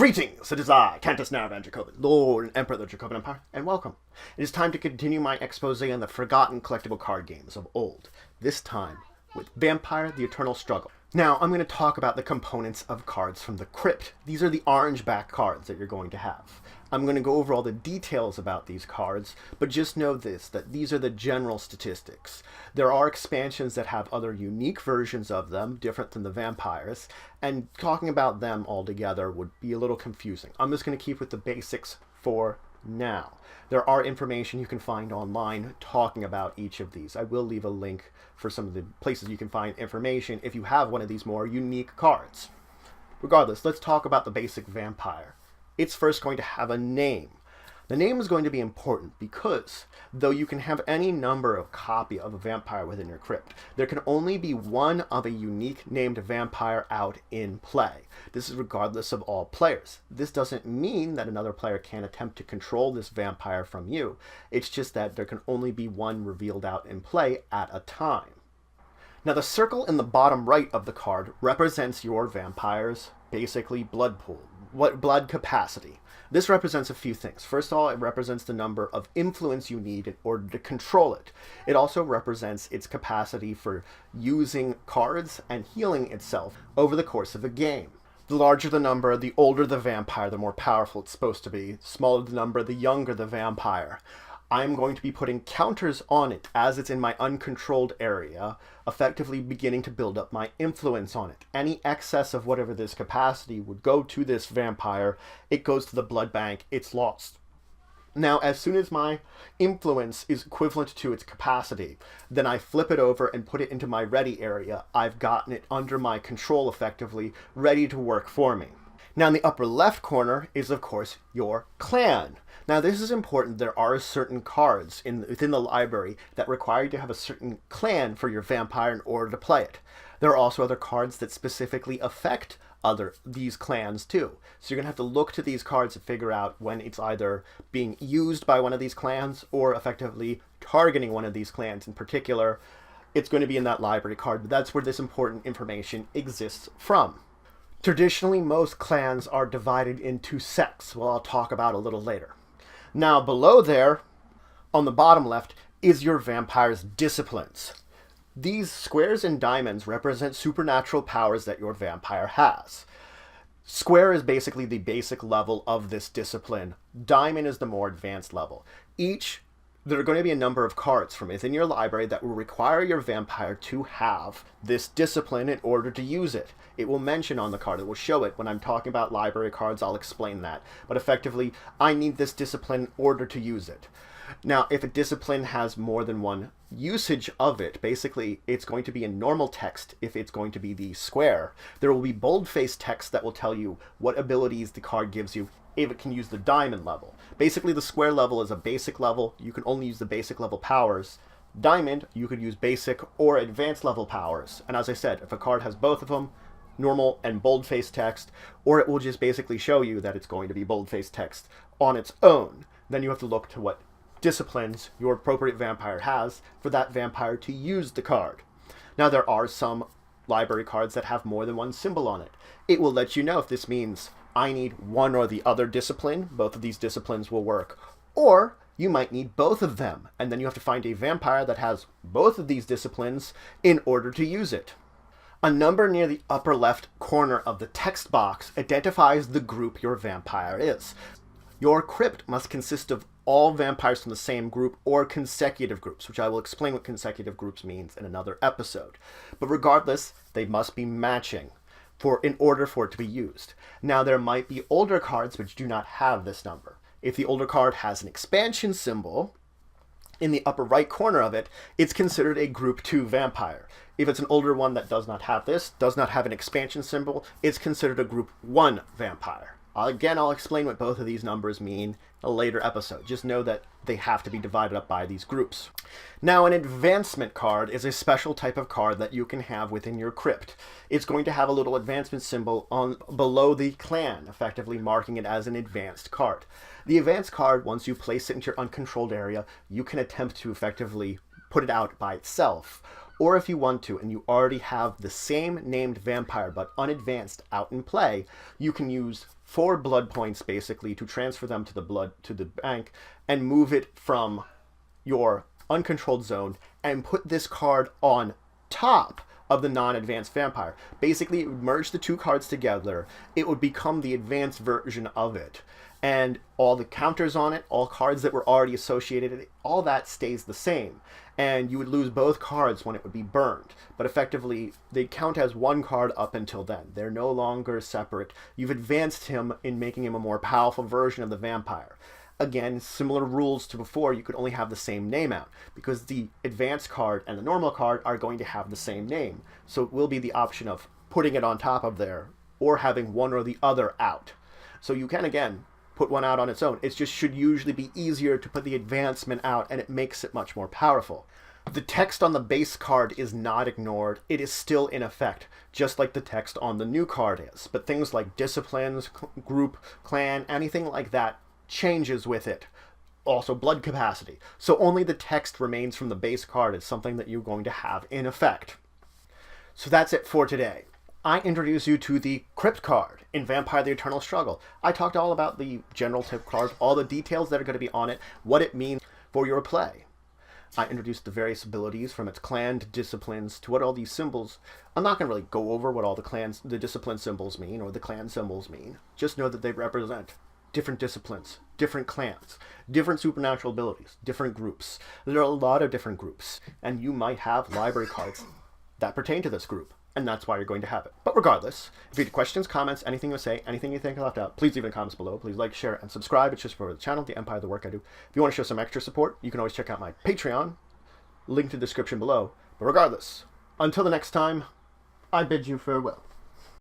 Greetings! It is I, Countess Naravan Dracovin, Lord and Emperor of the Dracovin Empire, and welcome. It is time to continue my expose on the forgotten collectible card games of old, this time with Vampire: The Eternal Struggle. Now, I'm going to talk about the components of cards from the Crypt. These are the orange back cards that you're going to have. I'm going to go over all the details about these cards, but just know this, that these are the general statistics. There are expansions that have other unique versions of them, different than the vampires, and talking about them all together would be a little confusing. I'm just going to keep with the basics for now. There are information you can find online talking about each of these. I will leave a link for some of the places you can find information if you have one of these more unique cards. Regardless, let's talk about the basic vampire. It's first going to have a name. The name is going to be important because, though you can have any number of copy of a vampire within your crypt, there can only be one of a unique named vampire out in play. This is regardless of all players. This doesn't mean that another player can't attempt to control this vampire from you. It's just that there can only be one revealed out in play at a time. Now, the circle in the bottom right of the card represents your vampire's basically blood pool. What blood capacity? This represents a few things. First of all, it represents the number of influence you need in order to control it. It also represents its capacity for using cards and healing itself over the course of a game. The larger the number, the older the vampire, the more powerful it's supposed to be. The smaller the number, the younger the vampire. I'm going to be putting counters on it as it's in my uncontrolled area, effectively beginning to build up my influence on it. Any excess of whatever this capacity would go to this vampire, it goes to the blood bank, it's lost. Now, as soon as my influence is equivalent to its capacity, then I flip it over and put it into my ready area. I've gotten it under my control effectively, ready to work for me. Now, in the upper left corner is, of course, your clan. Now, this is important. There are certain cards within the library that require you to have a certain clan for your vampire in order to play it. There are also other cards that specifically affect these clans too. So you're going to have to look to these cards to figure out when it's either being used by one of these clans or effectively targeting one of these clans in particular. It's going to be in that library card, but that's where this important information exists from. Traditionally, most clans are divided into sects, well, I'll talk about a little later. Now, below there, on the bottom left, is your vampire's disciplines. These squares and diamonds represent supernatural powers that your vampire has. Square is basically the basic level of this discipline. Diamond is the more advanced level. There are going to be a number of cards from within your library that will require your vampire to have this discipline in order to use it. It will mention on the card, it will show it. When I'm talking about library cards, I'll explain that. But effectively, I need this discipline in order to use it. Now, if a discipline has more than one usage of it, basically, it's going to be in normal text if it's going to be the square. There will be bold-faced text that will tell you what abilities the card gives you if it can use the diamond level. Basically, the square level is a basic level. You can only use the basic level powers. Diamond, you could use basic or advanced level powers. And as I said, if a card has both of them, normal and bold-faced text, or it will just basically show you that it's going to be bold-faced text on its own. Then you have to look to what disciplines your appropriate vampire has for that vampire to use the card. Now, there are some library cards that have more than one symbol on it. It will let you know if this means I need one or the other discipline. Both of these disciplines will work. Or you might need both of them, and then you have to find a vampire that has both of these disciplines in order to use it. A number near the upper left corner of the text box identifies the group your vampire is. Your crypt must consist of all vampires from the same group or consecutive groups, which I will explain what consecutive groups means in another episode. But regardless, they must be matching in order for it to be used. Now, there might be older cards which do not have this number. If the older card has an expansion symbol in the upper right corner of it, it's considered a group 2 vampire. If it's an older one that does not have this, does not have an expansion symbol, it's considered a group 1 vampire. I'll explain what both of these numbers mean in a later episode. Just know that they have to be divided up by these groups. Now, an advancement card is a special type of card that you can have within your crypt. It's going to have a little advancement symbol below the clan, effectively marking it as an advanced card. The advanced card, once you place it into your uncontrolled area, you can attempt to effectively put it out by itself. Or if you want to, and you already have the same named vampire but unadvanced out in play, you can use 4 blood points basically to transfer them to the bank and move it from your uncontrolled zone and put this card on top of the non-advanced vampire. Basically, it would merge the 2 cards together. It would become the advanced version of it. And all the counters on it, all cards that were already associated, all that stays the same. And you would lose both cards when it would be burned. But effectively, they count as 1 card up until then. They're no longer separate. You've advanced him in making him a more powerful version of the vampire. Again, similar rules to before, you could only have the same name out, because the advanced card and the normal card are going to have the same name. So it will be the option of putting it on top of there, or having one or the other out. So you can, again, put one out on its own. It just should usually be easier to put the advancement out, and it makes it much more powerful. The text on the base card is not ignored. It is still in effect, just like the text on the new card is. But things like disciplines, group, clan, anything like that changes with it. Also blood capacity. So only the text remains from the base card as something that you're going to have in effect. So that's it for today. I introduce you to the Crypt card in Vampire the Eternal Struggle. I talked all about the general tip card, all the details that are going to be on it, what it means for your play. I introduced the various abilities from its clan to disciplines to what all these symbols. I'm not going to really go over what all the discipline symbols mean or the clan symbols mean. Just know that they represent different disciplines, different clans, different supernatural abilities, different groups. There are a lot of different groups, and you might have library cards that pertain to this group, and that's why you're going to have it. But regardless, if you have questions, comments, anything you say, anything you think I left out, please leave in the comments below. Please like, share, and subscribe. It's just for the channel, the empire, the work I do. If you want to show some extra support, you can always check out my Patreon, link to the description below. But regardless, until the next time, I bid you farewell.